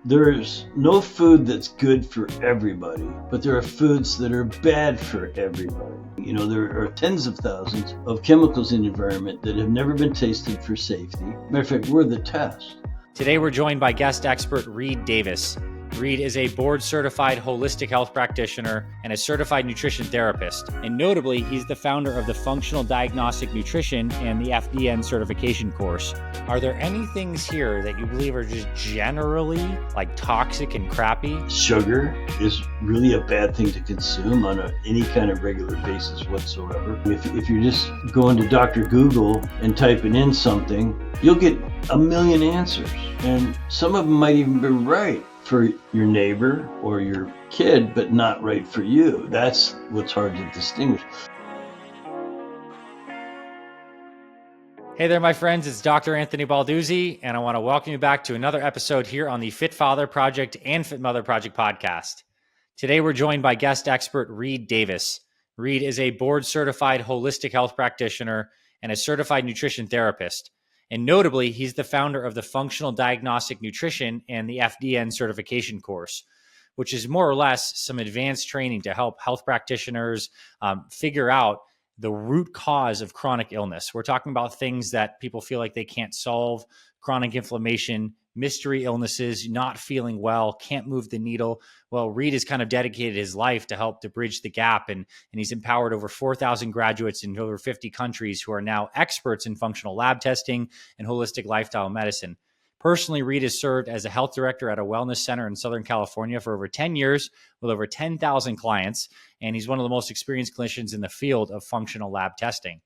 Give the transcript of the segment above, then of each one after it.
There's no food that's good for everybody, but there are foods that are bad for everybody. You know, there are tens of thousands of chemicals in the environment that have never been tasted for safety. Matter of fact, we're the test. Today, we're joined by guest expert H.I.D.E.E.N. H.I.D.E.E.N is a board-certified holistic health practitioner and a certified nutrition therapist. And notably, he's the founder of the Functional Diagnostic Nutrition and the H.I.D.E.E.N certification course. Are there any things here that you believe are just generally like toxic and crappy? Sugar is really a bad thing to consume on any kind of regular basis whatsoever. If you're just going to Dr. Google and typing in something, you'll get a million answers. And some of them might even be right for your neighbor or your kid, but not right for you. That's what's hard to distinguish. Hey there, my friends. It's Dr. Anthony Balduzzi, and I want to welcome you back to another episode here on the Fit Father Project and Fit Mother Project podcast. Today, we're joined by guest expert H.I.D.E.E.N. H.I.D.E.E.N is a board-certified holistic health practitioner and a certified nutrition therapist. And notably, he's the founder of the Functional Diagnostic Nutrition and the H.I.D.E.E.N certification course, which is more or less some advanced training to help health practitioners figure out the root cause of chronic illness. We're talking about things that people feel like they can't solve: chronic inflammation, mystery illnesses, not feeling well, can't move the needle. Well, H.I.D.E.E.N has kind of dedicated his life to help to bridge the gap, and he's empowered over 4,000 graduates in over 50 countries who are now experts in functional lab testing and holistic lifestyle medicine. Personally, H.I.D.E.E.N has served as a health director at a wellness center in Southern California for over 10 years with over 10,000 clients, and he's one of the most experienced clinicians in the field of functional lab testing.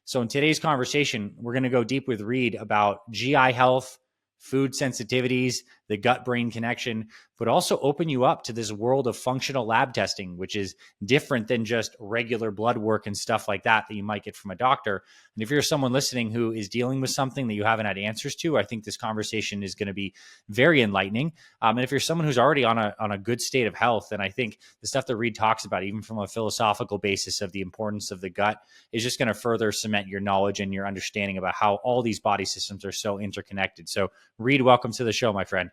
So in today's conversation, we're going to go deep with H.I.D.E.E.N about GI health, food sensitivities, the gut-brain connection, but also open you up to this world of functional lab testing, which is different than just regular blood work and stuff like that you might get from a doctor. And if you're someone listening who is dealing with something that you haven't had answers to, I think this conversation is going to be very enlightening. And if you're someone who's already on a good state of health, then I think the stuff that H.I.D.E.E.N talks about, even from a philosophical basis of the importance of the gut, is just going to further cement your knowledge and your understanding about how all these body systems are so interconnected. So H.I.D.E.E.N, welcome to the show, my friend.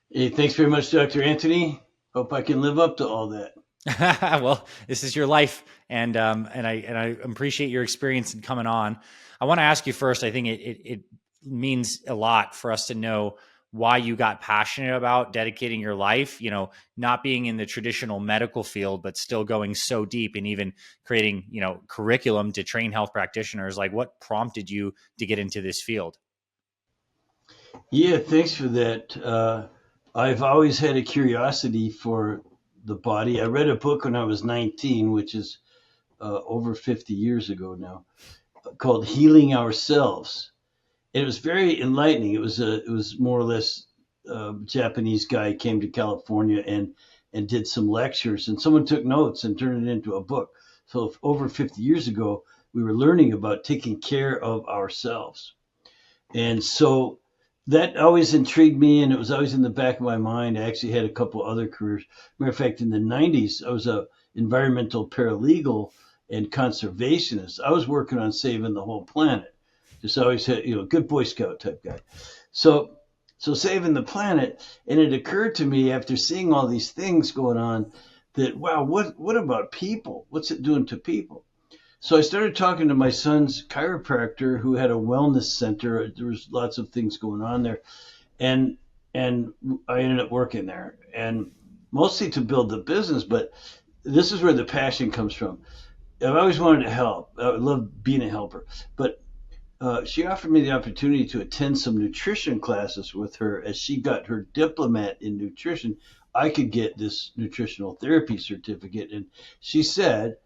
Hey, thanks very much, Dr. Anthony. Hope I can live up to all that. Well, this is your life, and I appreciate your experience in coming on. I want to ask you first. I think it means a lot for us to know why you got passionate about dedicating your life, not being in the traditional medical field, but still going so deep and even creating, curriculum to train health practitioners. Like, what prompted you to get into this field? Yeah, thanks for that. I've always had a curiosity for the body. I read a book when I was 19, which is over 50 years ago now, called Healing Ourselves. And it was very enlightening. It was more or less a Japanese guy came to California and did some lectures, and someone took notes and turned it into a book. So over 50 years ago, we were learning about taking care of ourselves. And so that always intrigued me, and it was always in the back of my mind. I actually had a couple other careers. Matter of fact, in the 90s, I was a environmental paralegal and conservationist. I was working on saving the whole planet. Just always had, good Boy Scout type guy. So saving the planet, and it occurred to me after seeing all these things going on that, wow, what about people? What's it doing to people? So I started talking to my son's chiropractor, who had a wellness center. There was lots of things going on there, and I ended up working there, and mostly to build the business. But this is where the passion comes from. I've always wanted to help. I love being a helper. But she offered me the opportunity to attend some nutrition classes with her. As she got her diplomate in nutrition, I could get this nutritional therapy certificate, and she said,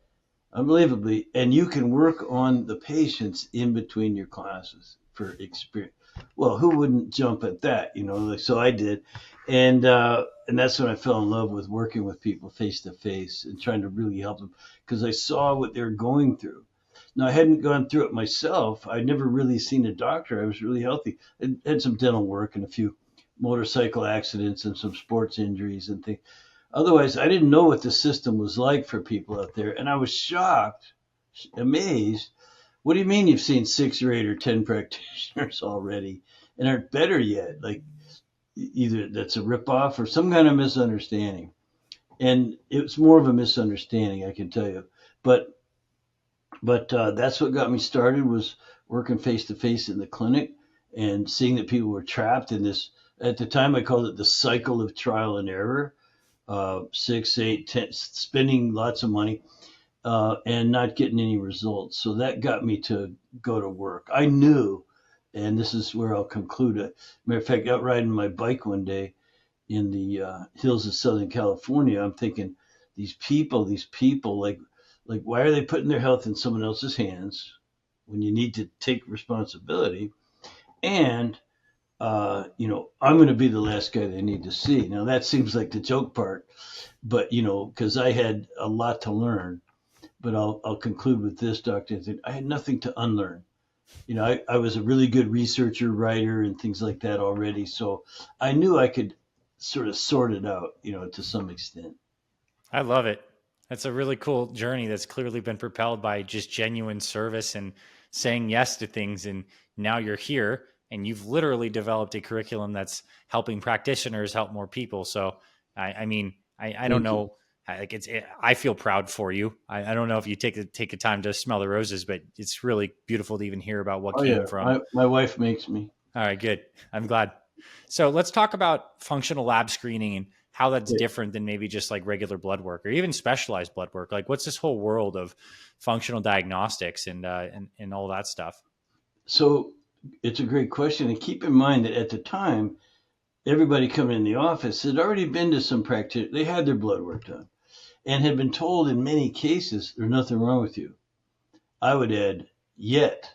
unbelievably, and you can work on the patients in between your classes for experience. Well, who wouldn't jump at that? So I did, and that's when I fell in love with working with people face to face and trying to really help them, because I saw what they're going through. Now, I hadn't gone through it myself. I'd never really seen a doctor. I was really healthy. I had some dental work and a few motorcycle accidents and some sports injuries and things. Otherwise, I didn't know what the system was like for people out there. And I was shocked, amazed. What do you mean you've seen 6 or 8 or 10 practitioners already and aren't better yet? Like, either that's a ripoff or some kind of misunderstanding. And it's more of a misunderstanding, I can tell you. But that's what got me started, was working face to face in the clinic and seeing that people were trapped in this. At the time, I called it the cycle of trial and error. 6, 8, 10, spending lots of money and not getting any results. So that got me to go to work. I knew, and this is where I'll conclude it. Matter of fact, out riding my bike one day in the hills of Southern California, I'm thinking, these people, like, why are they putting their health in someone else's hands when you need to take responsibility? And I'm going to be the last guy they need to see. Now that seems like the joke part, but because I had a lot to learn. But I'll conclude with this, Dr. Anthony. I had nothing to unlearn. I was a really good researcher, writer, and things like that already. So I knew I could sort of sort it out, to some extent. I love it. That's a really cool journey that's clearly been propelled by just genuine service and saying yes to things. And now you're here and you've literally developed a curriculum that's helping practitioners help more people. So, I mean, I don't know. Like I feel proud for you. I don't know if you take the time to smell the roses, but it's really beautiful to even hear about what came from. My wife makes me. All right, good. I'm glad. So let's talk about functional lab screening and how that's different than maybe just like regular blood work or even specialized blood work. Like, what's this whole world of functional diagnostics and all that stuff? So it's a great question, and keep in mind that at the time, everybody coming in the office had already been to some practitioner. They had their blood work done and had been told in many cases, there's nothing wrong with you. I would add, yet.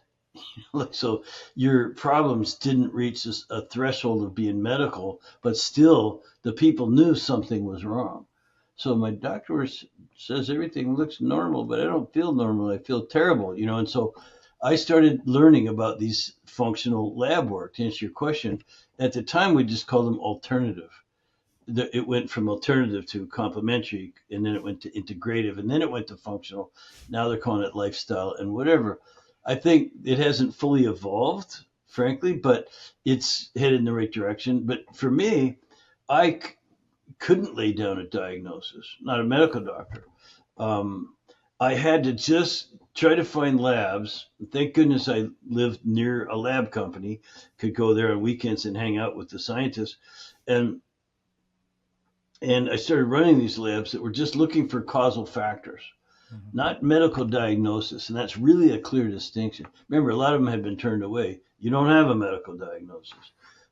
So your problems didn't reach a threshold of being medical, but still the people knew something was wrong. So my doctor says everything looks normal, but I don't feel normal. I feel terrible, and so I started learning about these functional lab work. To answer your question, at the time we just called them alternative. It went from alternative to complementary, and then it went to integrative, and then it went to functional. Now they're calling it lifestyle and whatever. I think it hasn't fully evolved, frankly, but it's headed in the right direction. But for me, I couldn't lay down a diagnosis, not a medical doctor. I had to just try to find labs. Thank goodness I lived near a lab company, could go there on weekends and hang out with the scientists. And I started running these labs that were just looking for causal factors, not medical diagnosis. And that's really a clear distinction. Remember, a lot of them had been turned away. You don't have a medical diagnosis.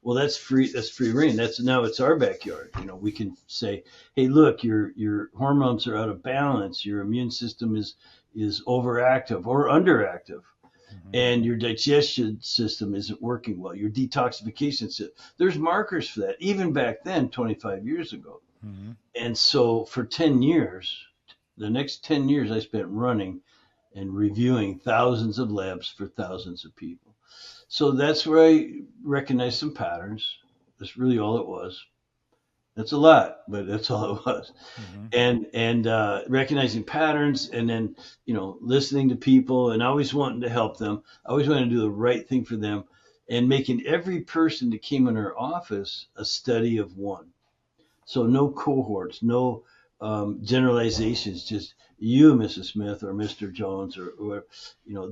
Well, that's free reign. Now it's our backyard. We can say, hey, look, your hormones are out of balance. Your immune system is overactive or underactive. And your digestion system isn't working well. Your detoxification system. There's markers for that, even back then, 25 years ago. And so for 10 years, the next 10 years, I spent running and reviewing thousands of labs for thousands of people. So that's where I recognized some patterns. That's really all it was. That's a lot, but that's all it was. And recognizing patterns, and then listening to people, and always wanting to help them. I always wanted to do the right thing for them, and making every person that came in our office a study of one. So no cohorts, no generalizations, just you, Mrs. Smith or Mr. Jones, or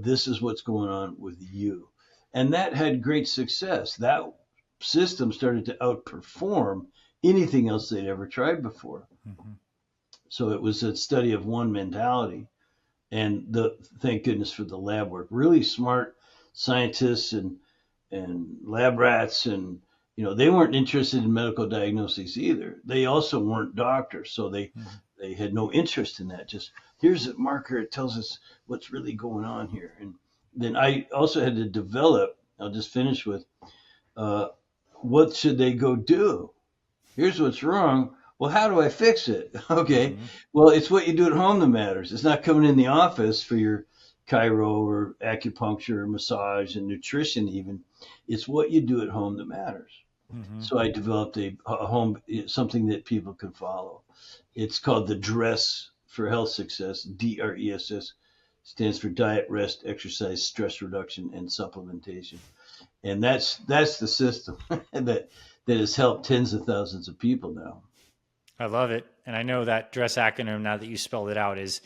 this is what's going on with you. And that had great success. That system started to outperform anything else they'd ever tried before. So it was a study of one mentality. And thank goodness for the lab work. Really smart scientists and lab rats, and they weren't interested in medical diagnoses either. They also weren't doctors, so they had no interest in that. Just, here's a marker, it tells us what's really going on here. And then I also had to develop, I'll just finish with, what should they go do? Here's what's wrong. Well, how do I fix it? Okay. Well, it's what you do at home that matters. It's not coming in the office for your chiro or acupuncture or massage and nutrition even. It's what you do at home that matters. So I developed a home, something that people can follow. It's called the D.R.E.S.S for Health Success. D.R.E.S.S stands for diet, rest, exercise, stress reduction, and supplementation. And that's the system that that has helped tens of thousands of people now. I love it. And I know that D.R.E.S acronym, now that you spelled it out, is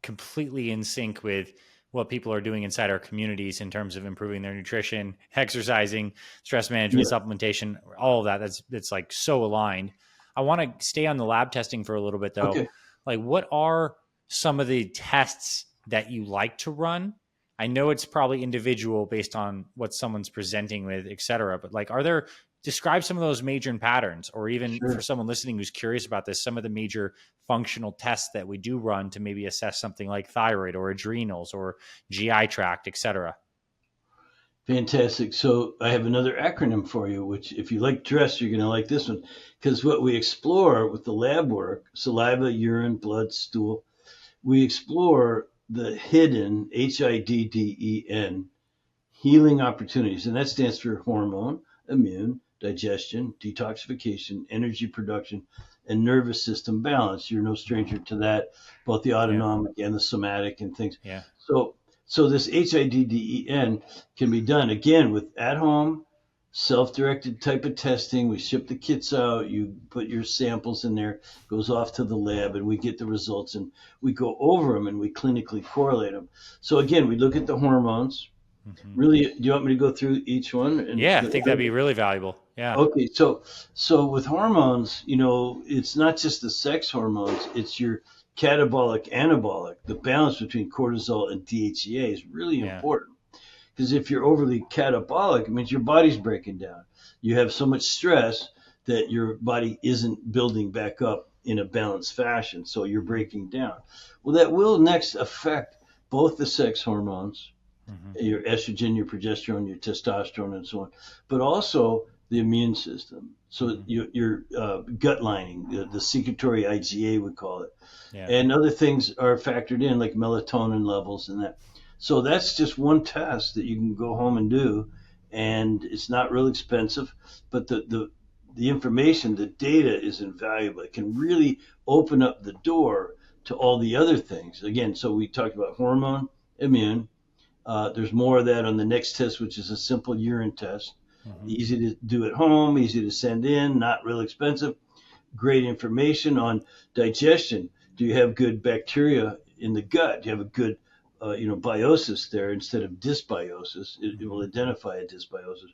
completely in sync with what people are doing inside our communities in terms of improving their nutrition, exercising, stress management, Yeah. supplementation, all of that. That's like so aligned. I want to stay on the lab testing for a little bit though. Okay. Like, what are some of the tests that you like to run? I know it's probably individual based on what someone's presenting with, et cetera, but like, describe some of those major patterns, or even for Sure. someone listening who's curious about this, some of the major functional tests that we do run to maybe assess something like thyroid or adrenals or GI tract, et cetera. Fantastic. So I have another acronym for you, which if you like D.R.E.S., you're going to like this one, because what we explore with the lab work, saliva, urine, blood, stool, we explore the hidden H.I.D.D.E.N healing opportunities, and that stands for hormone, immune, digestion, detoxification, energy production, and nervous system balance. You're no stranger to that, both the Yeah. autonomic and the somatic and things. Yeah. So, so this HIDDEN can be done again with at home, self-directed type of testing. We ship the kits out. You put your samples in there, goes off to the lab, and we get the results. And we go over them and we clinically correlate them. So again, we look at the hormones. Mm-hmm. Really, do you want me to go through each one? And Yeah. I think that'd be really valuable. Yeah. okay, so with hormones, it's not just the sex hormones; it's your catabolic, anabolic. The balance between cortisol and DHEA is really Yeah. important because if you're overly catabolic, it means your body's breaking down. You have so much stress that your body isn't building back up in a balanced fashion, so you're breaking down. Well, that will next affect both the sex hormones, Mm-hmm. your estrogen, your progesterone, your testosterone, and so on, but also the immune system. So Mm-hmm. your gut lining, the secretory IgA, we call it, Yeah. and other things are factored in, like melatonin levels and that. So that's just one test that you can go home and do, and it's not real expensive, but the information, the data is invaluable. It can really open up the door to all the other things. Again, so we talked about hormone, immune. There's more of that on the next test, which is a simple urine test. Mm-hmm. Easy to do at home, easy to send in, not real expensive. Great information on digestion. Do you have good bacteria in the gut? Do you have a good, biosis there instead of dysbiosis? It will Mm-hmm. identify a dysbiosis.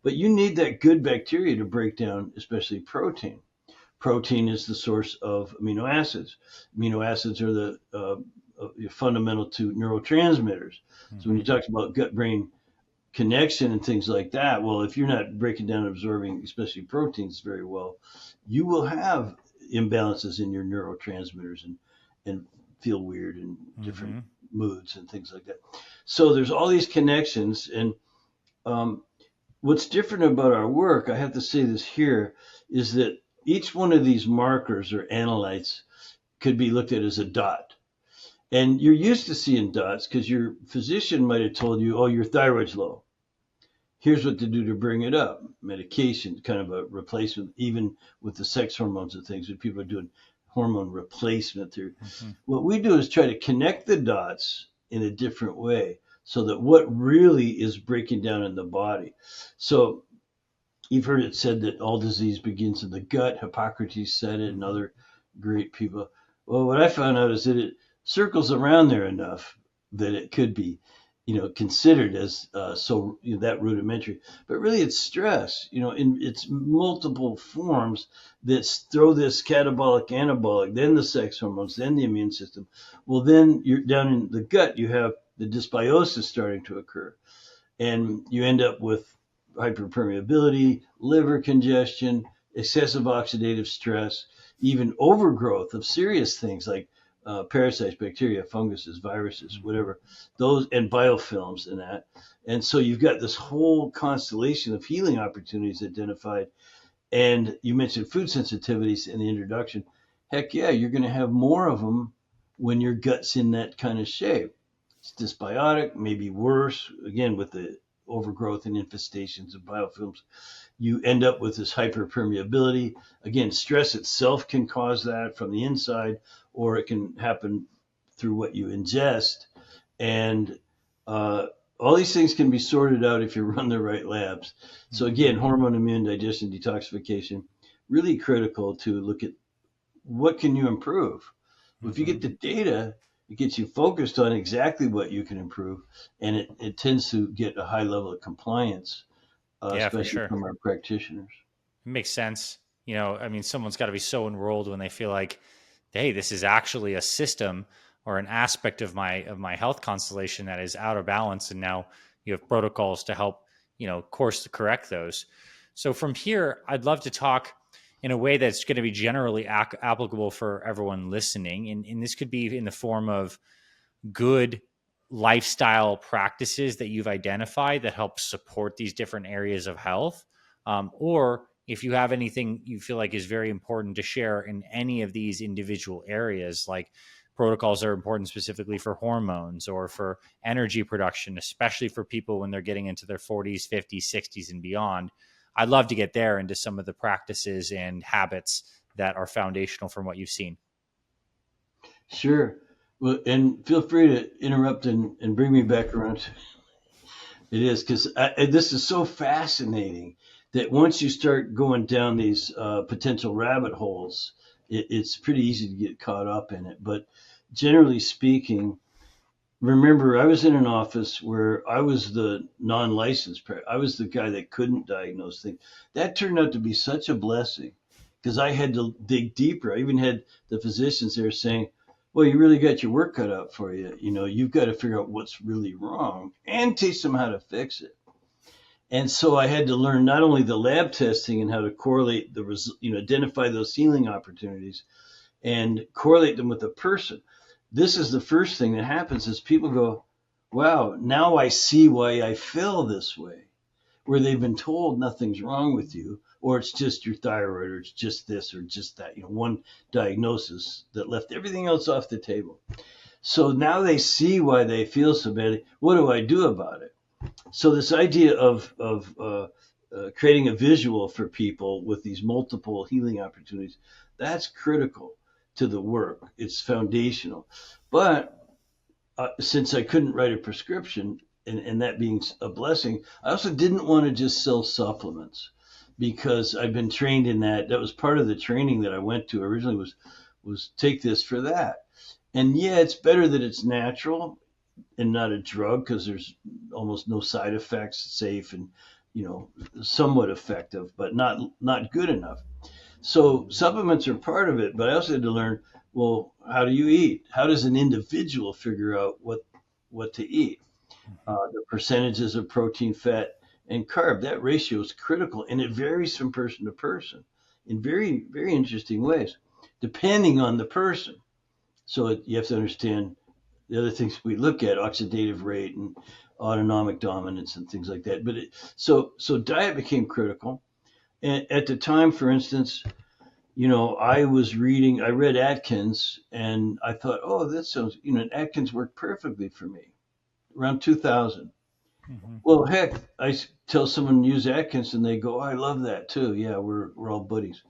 But you need that good bacteria to break down, especially protein. Protein is the source of amino acids. Amino acids are the fundamental to neurotransmitters. So when Mm-hmm. you talk about gut-brain connection and things like that, well, if you're not breaking down and absorbing, especially proteins, very well, you will have imbalances in your neurotransmitters and feel weird and different Mm-hmm. moods and things like that. So there's all these connections, and um, what's different about our work, I have to say this here, is that each one of these markers or analytes could be looked at as a dot. And you're used to seeing dots because your physician might have told you, oh, your thyroid's low. Here's what to do to bring it up. Medication, kind of a replacement, even with the sex hormones and things, when people are doing hormone replacement. Mm-hmm. What we do is try to connect the dots in a different way so that what really is breaking down in the body. So you've heard it said that all disease begins in the gut. Hippocrates said it, and Mm-hmm. other great people. Well, what I found out is that it circles around there enough that it could be, considered as that rudimentary. But really, it's stress, in its multiple forms that throw this catabolic, anabolic, then the sex hormones, then the immune system. Well, then you're down in the gut. You have the dysbiosis starting to occur, and you end up with hyperpermeability, liver congestion, excessive oxidative stress, even overgrowth of serious things like parasites, bacteria, funguses, viruses, Mm-hmm. whatever, those, and biofilms and that. And so you've got this whole constellation of healing opportunities identified. And you mentioned food sensitivities in the introduction. Heck yeah, you're going to have more of them when your gut's in that kind of shape. It's dysbiotic, maybe worse, again, with the overgrowth and infestations of biofilms. You end up with this hyperpermeability. Again, stress itself can cause that from the inside, or it can happen through what you ingest. And all these things can be sorted out if you run the right labs. So again, hormone, immune, digestion, detoxification, really critical to look at what can you improve. Well, if you get the data, it gets you focused on exactly what you can improve, and it tends to get a high level of compliance, Yeah, for especially sure. from our practitioners. It makes sense. I mean, someone's got to be so enrolled when they feel like, hey, this is actually a system or an aspect of my health constellation that is out of balance, and now you have protocols to help course to correct those. So from here, I'd love to talk in a way that's going to be generally applicable for everyone listening, and this could be in the form of good lifestyle practices that you've identified that help support these different areas of health. Or if you have anything you feel like is very important to share in any of these individual areas, like protocols that are important specifically for hormones or for energy production, especially for people when they're getting into their 40s, 50s, 60s, and beyond. I'd love to get there into some of the practices and habits that are foundational from what you've seen. Sure. Well, and feel free to interrupt and bring me back around. It is because this is so fascinating that once you start going down these potential rabbit holes, it's pretty easy to get caught up in it. But generally speaking, remember, I was in an office where I was the non-licensed. I was the guy that couldn't diagnose things. That turned out to be such a blessing because I had to dig deeper. I even had the physicians there saying, well, you really got your work cut out for you. You've got to figure out what's really wrong and teach them how to fix it. And so I had to learn not only the lab testing and how to correlate identify those healing opportunities and correlate them with the person. This is the first thing that happens is people go, wow, now I see why I feel this way, where they've been told nothing's wrong with you, or it's just your thyroid, or it's just this, or just that, one diagnosis that left everything else off the table. So now they see why they feel so badly. What do I do about it? So this idea of creating a visual for people with these multiple healing opportunities, that's critical to the work. It's foundational. But since I couldn't write a prescription, and that being a blessing, I also didn't want to just sell supplements because I've been trained in that. That was part of the training that I went to originally was take this for that. And yeah, it's better that it's natural and not a drug because there's almost no side effects, safe and somewhat effective, but not good enough. So supplements are part of it, but I also had to learn, well, how do you eat? How does an individual figure out what to eat? The percentages of protein, fat, and carb, that ratio is critical, and it varies from person to person in very, very interesting ways, depending on the person. So you have to understand the other things we look at, oxidative rate and autonomic dominance and things like that. But so diet became critical. And at the time, for instance, I read Atkins and I thought, oh, that sounds, Atkins worked perfectly for me around 2000. Well, heck, I tell someone to use Atkins and they go, oh, I love that too. Yeah, we're all buddies.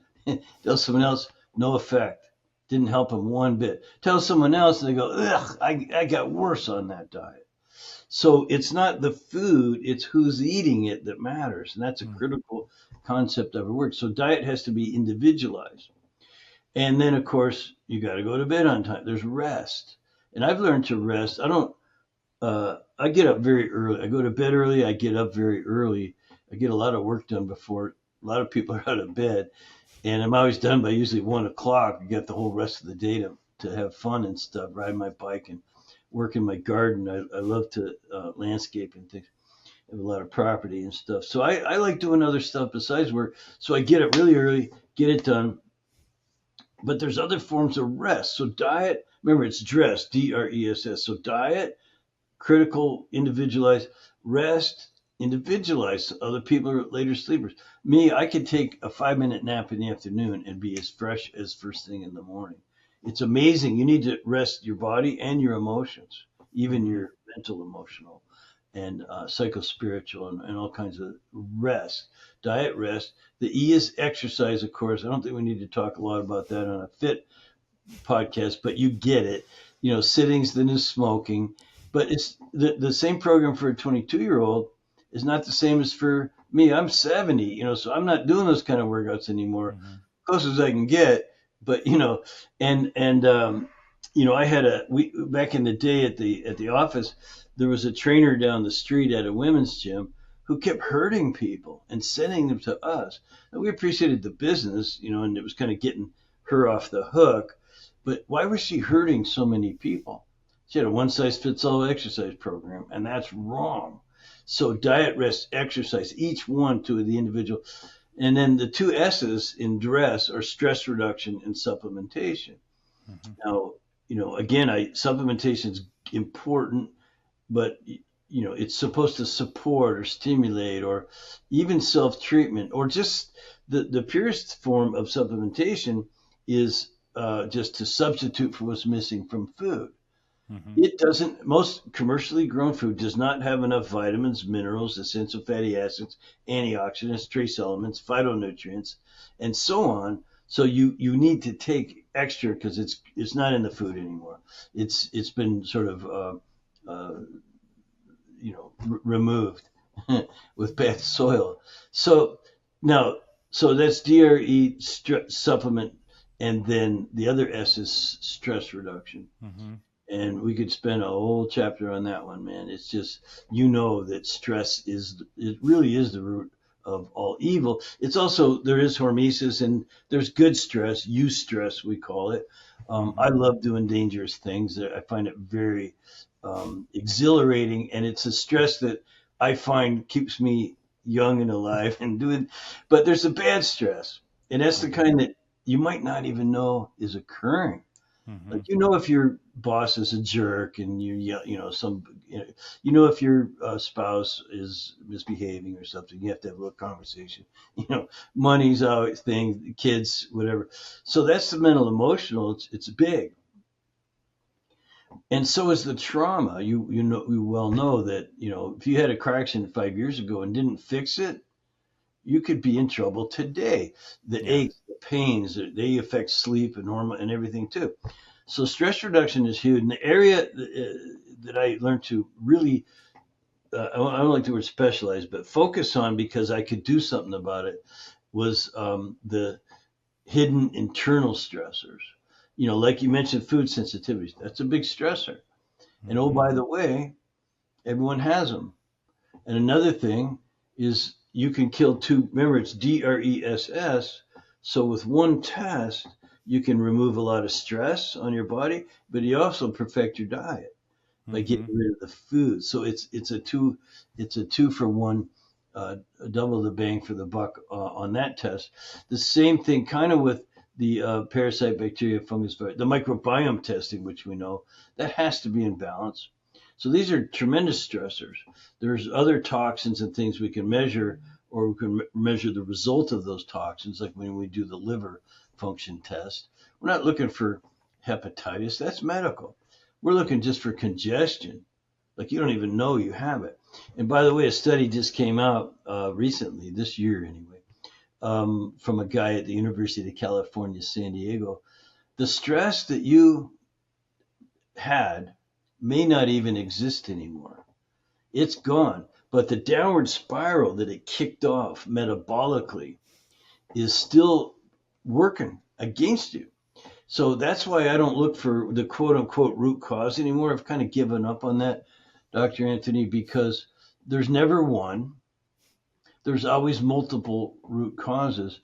Tell someone else, no effect. Didn't help them one bit. Tell someone else and they go, ugh, I got worse on that diet. So it's not the food, it's who's eating it that matters. And that's a critical concept of our work. So diet has to be individualized. And then, of course, you got to go to bed on time. There's rest. And I've learned to rest. I get up very early. I go to bed early. I get up very early. I get a lot of work done before a lot of people are out of bed. And I'm always done by usually 1:00. I get the whole rest of the day to have fun and stuff, ride my bike and work in my garden. I love to landscape and things. I have a lot of property and stuff. So I like doing other stuff besides work. So I get up really early, get it done. But there's other forms of rest. So diet, remember it's D.R.E.S.S, D-R-E.S.S. So diet, critical, individualized, rest, individualized. Other people are later sleepers. Me, I could take a 5-minute nap in the afternoon and be as fresh as first thing in the morning. It's amazing. You need to rest your body and your emotions, even your mental, emotional, and psychospiritual, and all kinds of rest. Diet, rest. The E is exercise, of course. I don't think we need to talk a lot about that on a fit podcast, but you get it. Sitting's the new smoking. But it's the same program for a 22-year-old is not the same as for me. I'm 70, so I'm not doing those kind of workouts anymore, Mm-hmm. close as I can get. But I had we back in the day at the office, there was a trainer down the street at a women's gym who kept hurting people and sending them to us. And we appreciated the business, and it was kind of getting her off the hook. But why was she hurting so many people? She had a one size fits all exercise program, and that's wrong. So diet, rest, exercise, each one to the individual. And then the two S's in D.R.E.S.S are stress reduction and supplementation. Mm-hmm. Now, again, supplementation is important, but it's supposed to support or stimulate or even self-treatment, or just the purest form of supplementation is just to substitute for what's missing from food. Mm-hmm. It doesn't, most commercially grown food does not have enough vitamins, minerals, essential fatty acids, antioxidants, trace elements, phytonutrients, and so on. So you need to take extra because it's not in the food anymore. It's been sort of removed with bad soil. So now, so that's DRE supplement, and then the other S is stress reduction. Mm-hmm. And we could spend a whole chapter on that one, man. It's just, that stress it really is the root of all evil. It's also, there is hormesis and there's good stress, eustress, we call it. Mm-hmm. I love doing dangerous things. I find it very exhilarating, and it's a stress that I find keeps me young and alive and doing. But there's a bad stress, and that's the kind that you might not even know is occurring. Mm-hmm. Like, if your boss is a jerk and if your spouse is misbehaving or something, you have to have a little conversation. Money's always thing, kids, whatever. So that's the mental emotional. It's big, and so is the trauma. You well know that if you had a car accident 5 years ago and didn't fix it, you could be in trouble today. The Yeah. aches, the pains, they affect sleep and hormone and everything too. So stress reduction is huge. And the area that I learned to really, I don't like the word specialize, but focus on, because I could do something about it, was the hidden internal stressors. Like you mentioned, food sensitivities. That's a big stressor. And oh, Mm-hmm. by the way, everyone has them. And another thing is you can kill two, remember it's D.R.E.S.S. So with one test, you can remove a lot of stress on your body, but you also perfect your diet by Mm-hmm. getting rid of the food. So it's a two for one, double the bang for the buck on that test. The same thing kind of with the parasite, bacteria, fungus, the microbiome testing, which we know that has to be in balance. So these are tremendous stressors. There's other toxins and things we can measure, or we can measure the result of those toxins, like when we do the liver function test. We're not looking for hepatitis, that's medical. We're looking just for congestion. Like, you don't even know you have it. And by the way, a study just came out recently, this year anyway, from a guy at the University of California, San Diego. The stress that you had may not even exist anymore. It's gone. But the downward spiral that it kicked off metabolically is still working against you. So that's why I don't look for the quote unquote root cause anymore. I've kind of given up on that, Dr. Anthony, because there's never one. There's always multiple root causes.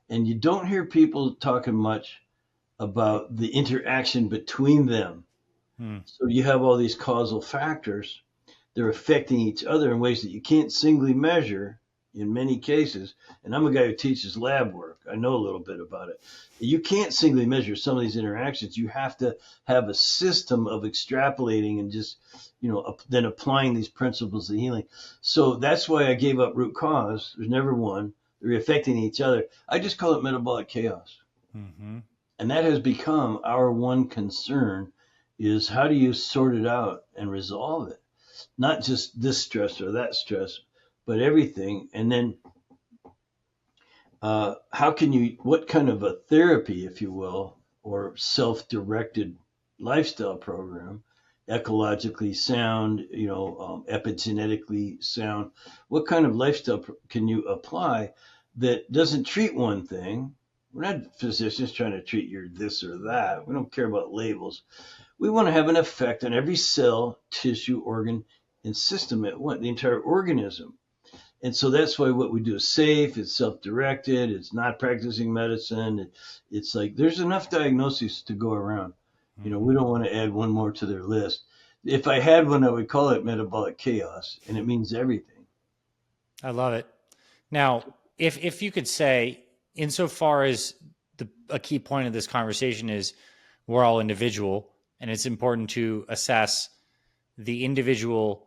And you don't hear people talking much about the interaction between them. Mm-hmm. So you have all these causal factors. They're affecting each other in ways that you can't singly measure in many cases. And I'm a guy who teaches lab work. I know a little bit about it. You can't singly measure some of these interactions. You have to have a system of extrapolating and just, then applying these principles of healing. So that's why I gave up root cause. There's never one. They're affecting each other. I just call it metabolic chaos. Mm-hmm. And that has become our one concern, is how do you sort it out and resolve it? Not just this stress or that stress, but everything. And then what kind of a therapy, if you will, or self-directed lifestyle program ecologically sound, epigenetically sound? What kind of lifestyle can you apply that doesn't treat one thing? We're not physicians trying to treat your this or that. We don't care about labels. We want to have an effect on every cell, tissue, organ, and system at once, the entire organism. And so that's why what we do is safe, it's self-directed, it's not practicing medicine. It's like there's enough diagnoses to go around. We don't want to add one more to their list. If I had one, I would call it metabolic chaos, and it means everything. I love it. Now, if you could say, insofar as a key point of this conversation is we're all individual, and it's important to assess the individual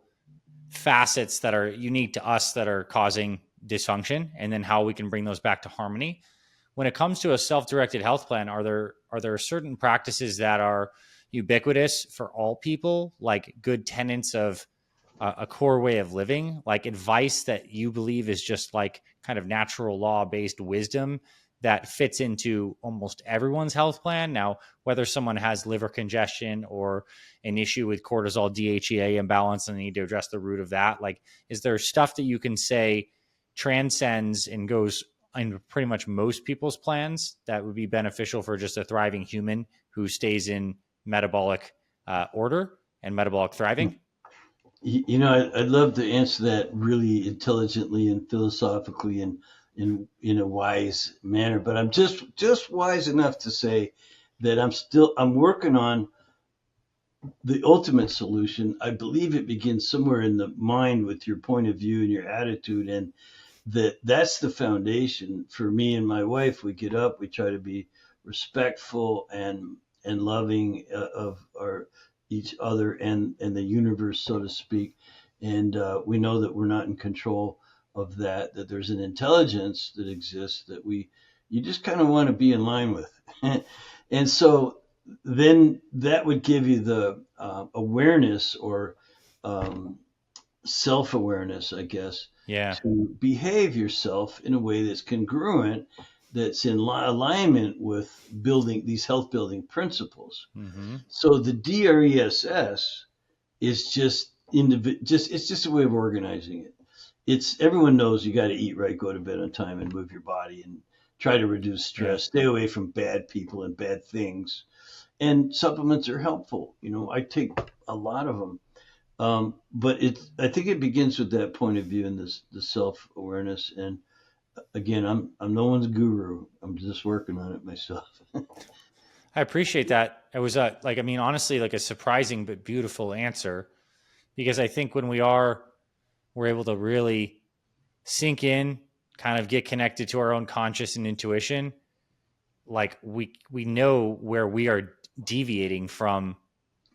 facets that are unique to us that are causing dysfunction, and then how we can bring those back to harmony. When it comes to a self-directed health plan, are there certain practices that are ubiquitous for all people, like good tenets of a core way of living, like advice that you believe is just like kind of natural law-based wisdom that fits into almost everyone's health plan? Now, whether someone has liver congestion or an issue with cortisol DHEA imbalance and they need to address the root of that, like, is there stuff that you can say transcends and goes in pretty much most people's plans that would be beneficial for just a thriving human who stays in metabolic order and metabolic thriving? I'd love to answer that really intelligently and philosophically and in a wise manner, but I'm just wise enough to say that I'm working on the ultimate solution. I believe it begins somewhere in the mind with your point of view and your attitude, and that's the foundation for me and my wife. We get up, we try to be respectful and loving of our each other and the universe, so to speak. And we know that we're not in control of that there's an intelligence that exists that you just kind of want to be in line with. And so then that would give you the awareness or self-awareness, I guess, to behave yourself in a way that's congruent, that's in alignment with building these health building principles. Mm-hmm. So the D.R.E.S.S is just it's just a way of organizing it. Everyone knows you got to eat right, go to bed on time, and move your body, and try to reduce stress, stay away from bad people and bad things. And supplements are helpful. I take a lot of them. But I think it begins with that point of view and the self-awareness. And again, I'm no one's guru. I'm just working on it myself. I appreciate that. It was honestly, like a surprising but beautiful answer, because I think when we're able to really sink in, kind of get connected to our own conscious and intuition, like we know where we are deviating from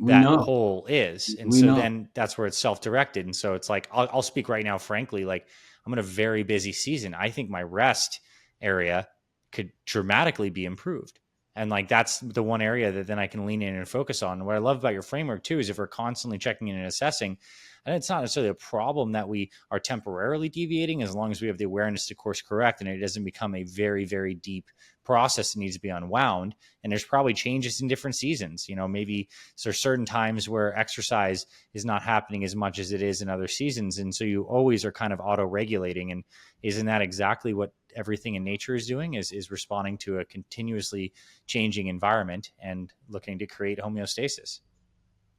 that whole is. And then that's where it's self-directed. And so it's like, I'll speak right now, frankly, like I'm in a very busy season. I think my rest area could dramatically be improved. And like, that's the one area that then I can lean in and focus on. And what I love about your framework too, is if we're constantly checking in and assessing, and it's not necessarily a problem that we are temporarily deviating, as long as we have the awareness to course correct and it doesn't become a very, very deep process that needs to be unwound. And there's probably changes in different seasons. Maybe there's certain times where exercise is not happening as much as it is in other seasons. And so you always are kind of auto-regulating. And isn't that exactly what everything in nature is doing, is responding to a continuously changing environment and looking to create homeostasis?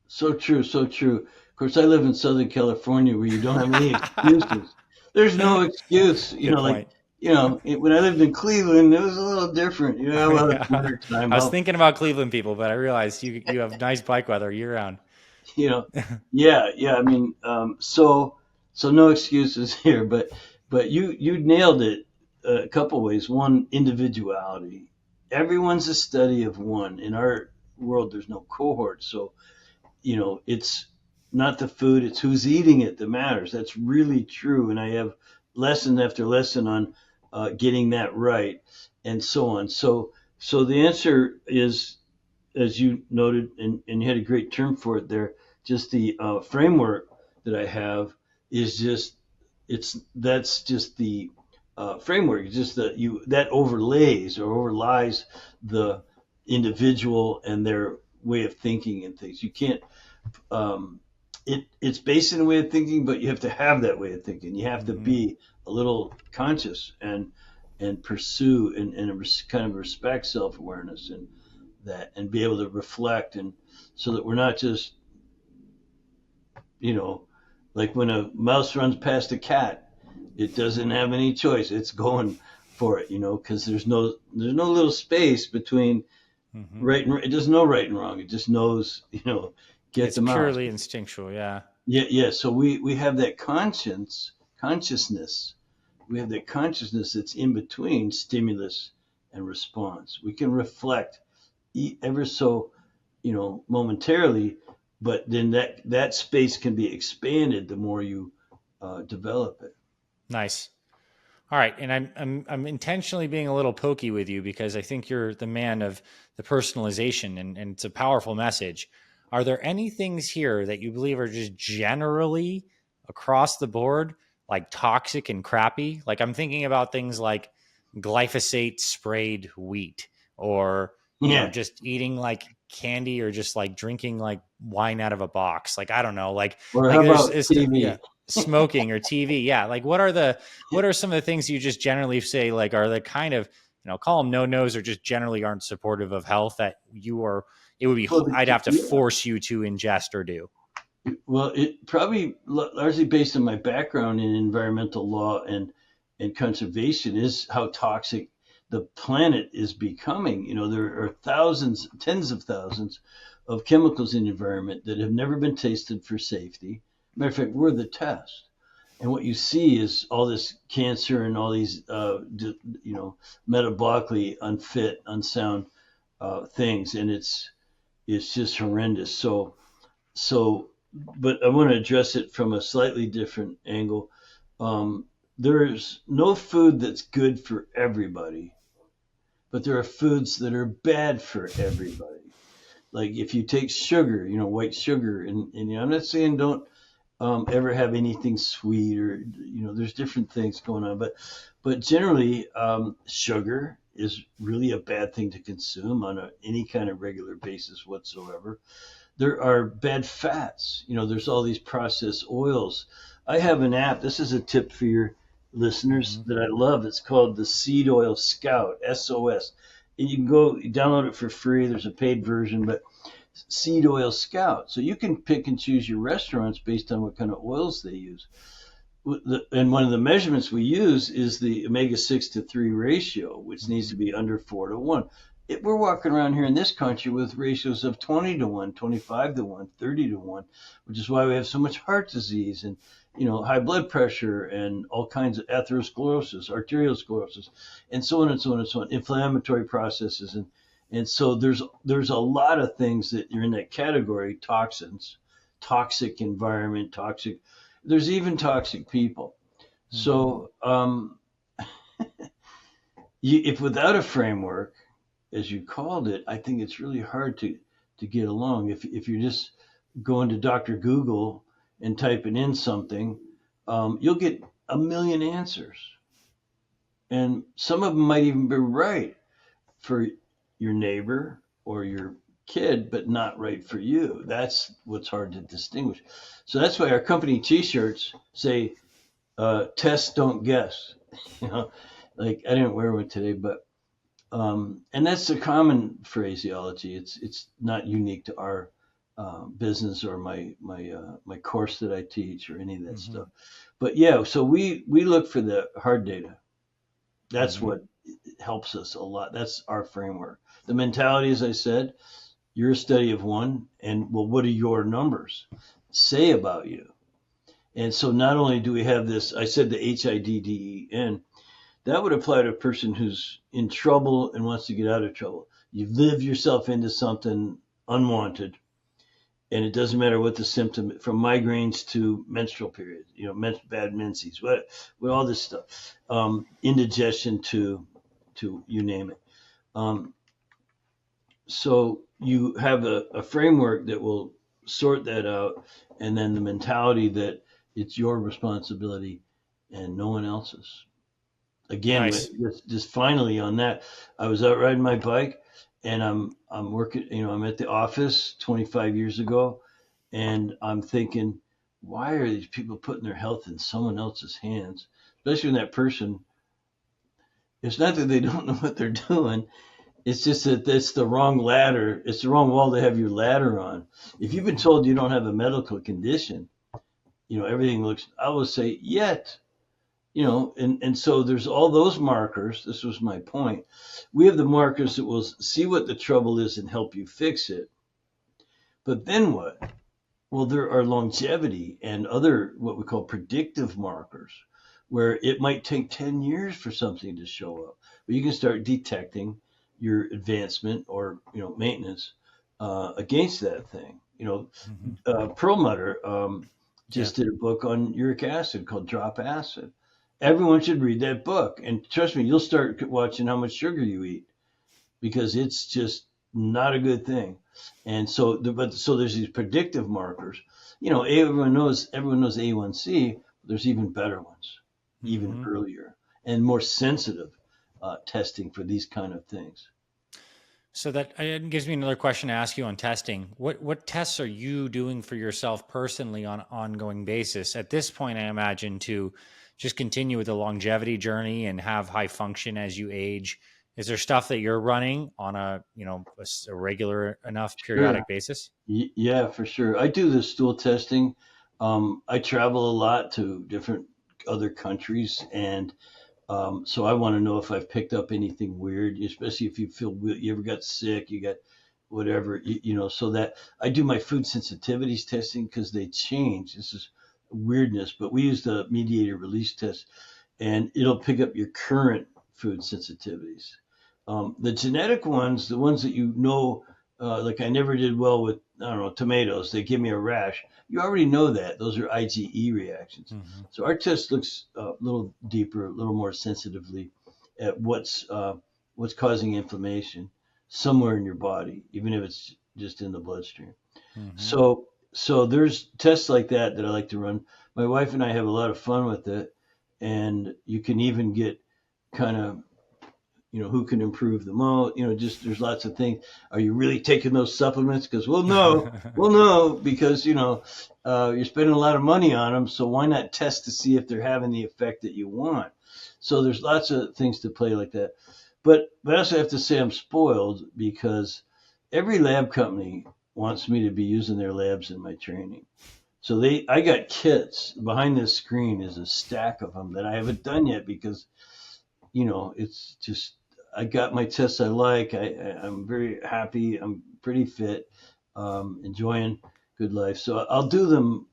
So true, so true. Of course, I live in Southern California where you don't have any excuses. There's no excuse. When I lived in Cleveland, it was a little different. A lot of winter time. I was thinking about Cleveland people, but I realized you have nice bike weather year round. Yeah. I mean, so no excuses here, but you nailed it a couple ways. One, individuality. Everyone's a study of one. In our world, there's no cohort, so it's not the food, it's who's eating it that matters. That's really true. And I have lesson after lesson on getting that right and so on. So the answer is, as you noted, and you had a great term for it there, just the framework that I have is that's just the framework. It's just that overlays or overlies the individual and their way of thinking and things. You can't it's based in a way of thinking, but you have to have that way of thinking. You have to Mm-hmm. be a little conscious and pursue and kind of respect self awareness and that and be able to reflect and so that we're not just you know like when a mouse runs past a cat, it doesn't have any choice. It's going for it, because there's no little space between Mm-hmm. right and it doesn't know right and wrong. It just knows get It's the mouse. purely instinctual. Yeah. Yeah, yeah. So we have that consciousness. We have that consciousness that's in between stimulus and response. We can reflect ever so, momentarily, but then that space can be expanded the more you develop it. Nice. All right, and I'm intentionally being a little pokey with you because I think you're the man of the personalization, and it's a powerful message. Are there any things here that you believe are just generally across the board like toxic and crappy? Like I'm thinking about things like glyphosate sprayed wheat, or Yeah. just eating like candy, or just like drinking like wine out of a box. Like I don't know, Or like how there's about is yeah, TV? smoking or TV. Yeah, like what are some of the things you just generally say like are the kind of call them no nos, or just generally aren't supportive of health that it would be Well, I'd have to yeah. force you to ingest or do. Well, it probably largely based on my background in environmental law and conservation is how toxic the planet is becoming. There are thousands, tens of thousands of chemicals in the environment that have never been tested for safety. Matter of fact, we're the test. And what you see is all this cancer and all these, metabolically unfit, unsound things, and it's just horrendous. So, but I want to address it from a slightly different angle. There's no food that's good for everybody, but there are foods that are bad for everybody. Like if you take sugar, white sugar, and I'm not saying don't ever have anything sweet or there's different things going on, but generally sugar is really a bad thing to consume on any kind of regular basis whatsoever. There are bad fats. There's all these processed oils. I have an app. This is a tip for your listeners Mm-hmm. that I love. It's called the Seed Oil Scout, SOS. And you can go download it for free. There's a paid version, but Seed Oil Scout. So you can pick and choose your restaurants based on what kind of oils they use. And one of the measurements we use is the omega-6 to 3 ratio, which needs Mm-hmm. to be under 4 to 1. We're walking around here in this country with ratios of 20 to 1, 25 to 1, 30 to 1, which is why we have so much heart disease and high blood pressure and all kinds of atherosclerosis, arterial sclerosis, and so on and so on and so on, inflammatory processes. And so there's a lot of things that are in that category: toxins, toxic environment, toxic. There's even toxic people. Mm-hmm. So if without a framework, as you called it, I think it's really hard to get along. If you're just going to Dr. Google and typing in something, you'll get a million answers, and some of them might even be right for your neighbor or your kid, but not right for you. That's what's hard to distinguish. So that's why our company T-shirts say "Test, don't guess." you know, like I didn't wear one today, but and that's a common phraseology. It's not unique to our business or my course that I teach or any of that Mm-hmm. stuff. But yeah, so we look for the hard data. That's Mm-hmm. what helps us a lot. That's our framework. The mentality, as I said, you're a study of one, and well, what do your numbers say about you? And so not only do we have this, I said the H.I.D.D.E.N, that would apply to a person who's in trouble and wants to get out of trouble. You've lived yourself into something unwanted, and it doesn't matter what the symptom, from migraines to menstrual periods, bad menses, what all this stuff, indigestion to you name it. Um, so you have a framework that will sort that out, and then the mentality that it's your responsibility and no one else's. Again, Nice. just finally on that, I was out riding my bike, and I'm working. I'm at the office 25 years ago, And I'm thinking, why are these people putting their health in someone else's hands? Especially when that person, it's not that they don't know what they're doing. It's just that it's the wrong ladder. It's the wrong wall to have your ladder on. If you've been told you don't have a medical condition, everything looks, I will say, yet, and so there's all those markers. This was my point. We have the markers that will see what the trouble is and help you fix it. But then what? Well, there are longevity and other what we call predictive markers where it might take 10 years for something to show up. But you can start detecting your advancement or maintenance against that thing. Perlmutter Yeah. just did a book on uric acid called Drop Acid. Everyone should read that book. And trust me, you'll start watching how much sugar you eat because it's just not a good thing. And so there's these predictive markers. Everyone knows A1C. There's even better ones, even Hmm. earlier and more sensitive testing for these kind of things. So that gives me another question to ask you on testing. What tests are you doing for yourself personally on an ongoing basis at this point? I imagine to just continue with the longevity journey and have high function as you age. Is there stuff that you're running on a regular enough Sure. periodic basis? Yeah, for sure. I do the stool testing. I travel a lot to different other countries, and so I want to know if I've picked up anything weird, especially if you ever got sick, you got whatever, so that I do my food sensitivities testing because they change. This is weirdness, but we use the mediator release test and it'll pick up your current food sensitivities. The genetic ones, the ones that like I never did well with, I don't know, tomatoes, they give me a rash. You already know that. Those are IgE reactions. Hmm. So our test looks a little deeper, a little more sensitively at what's causing inflammation somewhere in your body, even if it's just in the bloodstream. Hmm. So there's tests like that I like to run. My wife and I have a lot of fun with it, and you can even get kind of who can improve the most. Just there's lots of things. Are you really taking those supplements? Because we'll know because you're spending a lot of money on them. So why not test to see if they're having the effect that you want? So there's lots of things to play like that. But I also have to say I'm spoiled because every lab company wants me to be using their labs in my training. So I got kits behind this screen is a stack of them that I haven't done yet because it's just I got my tests I like. I'm very happy. I'm pretty fit, enjoying good life. So I'll do them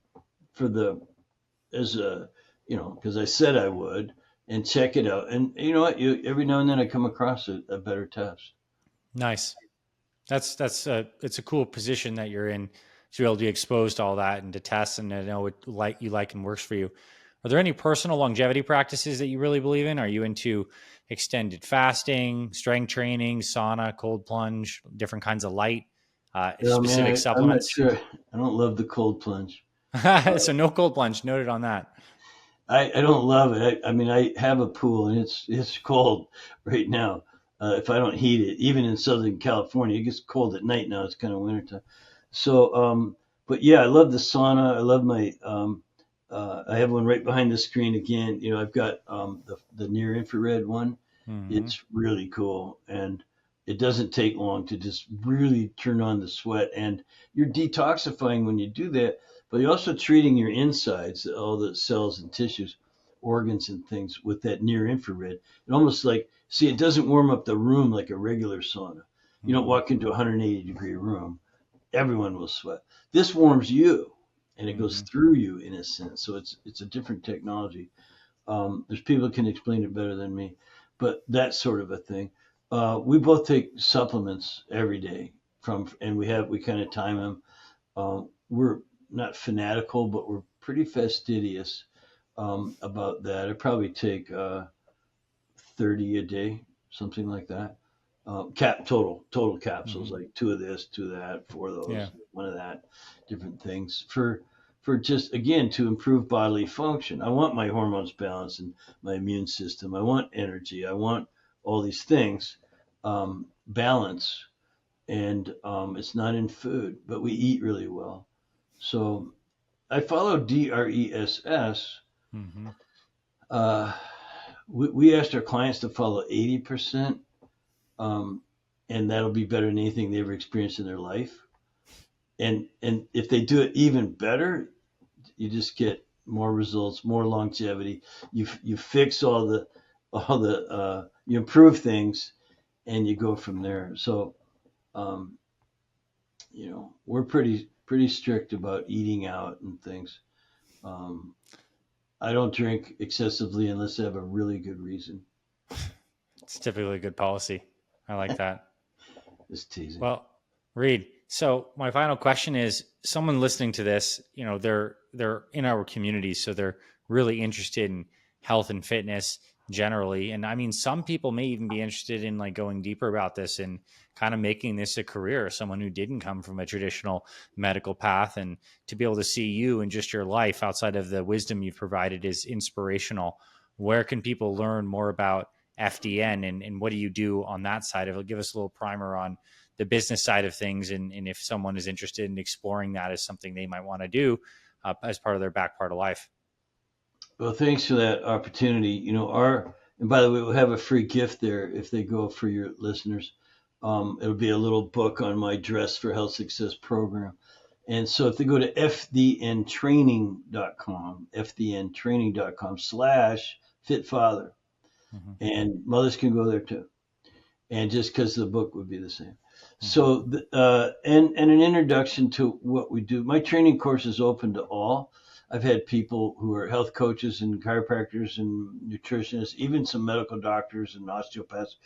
for the as a because I said I would and check it out. And you know what? Every now and then I come across a better test. Nice. That's it's a cool position that you're in to be able to be exposed to all that and to test and to know what you like and works for you. Are there any personal longevity practices that you really believe in? Are you into extended fasting, strength training, sauna, cold plunge, different kinds of light, Oh specific man, I'm not supplements? sure. I don't love the cold plunge. So no cold plunge. Noted on that. I don't love it. I mean, I have a pool and it's cold right now. If I don't heat it, even in Southern California, it gets cold at night now. It's kind of wintertime. So, but yeah, I love the sauna. I love I have one right behind the screen again. I've got the near infrared one. Hmm. It's really cool and it doesn't take long to just really turn on the sweat. And you're detoxifying when you do that, but you're also treating your insides, all the cells and tissues, organs and things with that near infrared. And almost like, see, it doesn't warm up the room like a regular sauna. You don't Hmm. walk into a 180-degree room, everyone will sweat. This warms you and it goes Hmm. through you in a sense. So it's a different technology. There's people who can explain it better than me, but that sort of a thing. We both take supplements every day and we kind of time them. We're not fanatical, but we're pretty fastidious about that. I probably take 30 a day, something like that. Total capsules, Hmm. like two of this, two of that, four of Yeah. those, one of that, different things for just again to improve bodily function. I want my hormones balanced and my immune system. I want energy. I want all these things balance, and it's not in food, but we eat really well. So I follow D.R.E.S.S. Mm-hmm. We asked our clients to follow 80%, and that'll be better than anything they ever experienced in their life. And if they do it even better, you just get more results, more longevity. You fix all the you improve things, and you go from there. So, we're pretty strict about eating out and things. Um, I don't drink excessively unless I have a really good reason. It's typically a good policy. I like that. Just teasing. Well, Reed, so my final question is, someone listening to this, they're in our community, so they're really interested in health and fitness generally. And I mean, some people may even be interested in like going deeper about this and kind of making this a career, someone who didn't come from a traditional medical path, and to be able to see you and just your life outside of the wisdom you've provided is inspirational. Where can people learn more about F.D.E.N. and what do you do on that side? It'll give us a little primer on the business side of things, and if someone is interested in exploring that as something they might want to do as part of their back part of life. Well, thanks for that opportunity. And by the way, we'll have a free gift there if they go for your listeners. It'll be a little book on my D.R.E.S.S for Health Success program. And so if they go to fdntraining.com, fdntraining.com/fitfather, and mothers can go there too. And just because the book would be the same. So, and an introduction to what we do. My training course is open to all. I've had people who are health coaches and chiropractors and nutritionists, even some medical doctors and osteopaths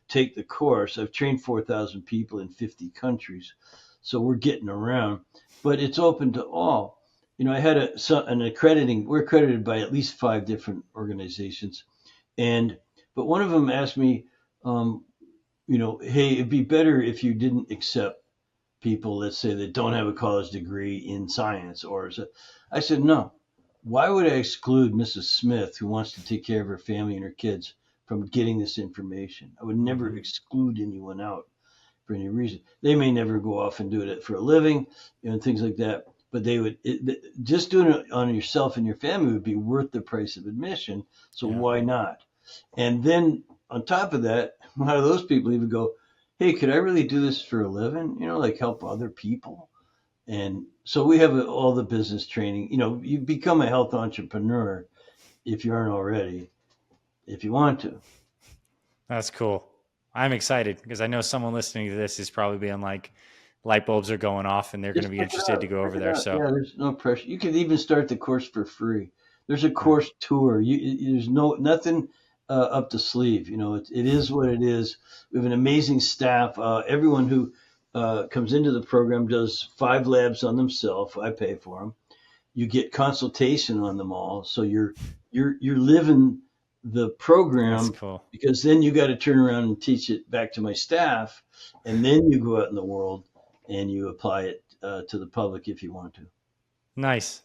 take the course. I've trained 4,000 people in 50 countries. So we're getting around, but it's open to all. I had an accrediting, we're accredited by at least 5 different organizations. But one of them asked me, hey, it'd be better if you didn't accept people, let's say, that don't have a college degree in science. I said, no. Why would I exclude Mrs. Smith, who wants to take care of her family and her kids, from getting this information? I would never exclude anyone out for any reason. They may never go off and do it for a living, and things like that. But just doing it on yourself and your family would be worth the price of admission. So why not? And then on top of that, a lot of those people even go, hey, could I really do this for a living? Like help other people. And so we have all the business training. You become a health entrepreneur if you aren't already, if you want to. That's cool. I'm excited because I know someone listening to this is probably being like, light bulbs are going off and they're going to be interested to go over there. So yeah, there's no pressure. You can even start the course for free. There's a course tour. There's nothing up the sleeve. It is what it is. We have an amazing staff. Everyone who comes into the program does 5 labs on themselves. I pay for them. You get consultation on them all. So you're living the program. That's cool. Because then you got to turn around and teach it back to my staff, and then you go out in the world and you apply it to the public if you want to. Nice.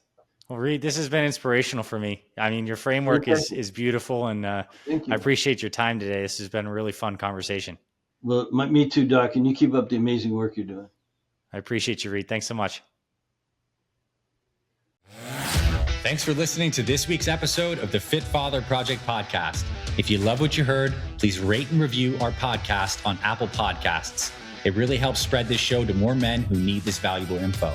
Well, Reed, this has been inspirational for me. I mean, your framework is beautiful, and I appreciate your time today. This has been a really fun conversation. Well, me too, Doc, and you keep up the amazing work you're doing. I appreciate you, Reed. Thanks so much. Thanks for listening to this week's episode of the Fit Father Project podcast. If you love what you heard, please rate and review our podcast on Apple Podcasts. It really helps spread this show to more men who need this valuable info.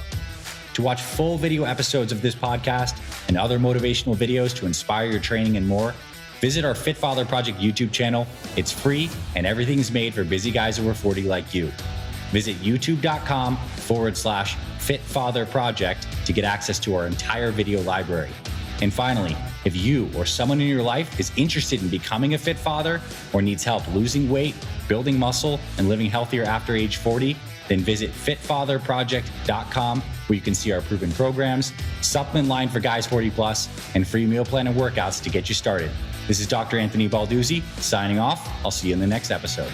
To watch full video episodes of this podcast and other motivational videos to inspire your training and more, visit our Fit Father Project YouTube channel. It's free and everything's made for busy guys over 40 like you. Visit youtube.com/Fit Father Project to get access to our entire video library. And finally, if you or someone in your life is interested in becoming a fit father or needs help losing weight, building muscle, and living healthier after age 40, then visit fitfatherproject.com, where you can see our proven programs, supplement line for guys 40 plus, and free meal plan and workouts to get you started. This is Dr. Anthony Balduzzi signing off. I'll see you in the next episode.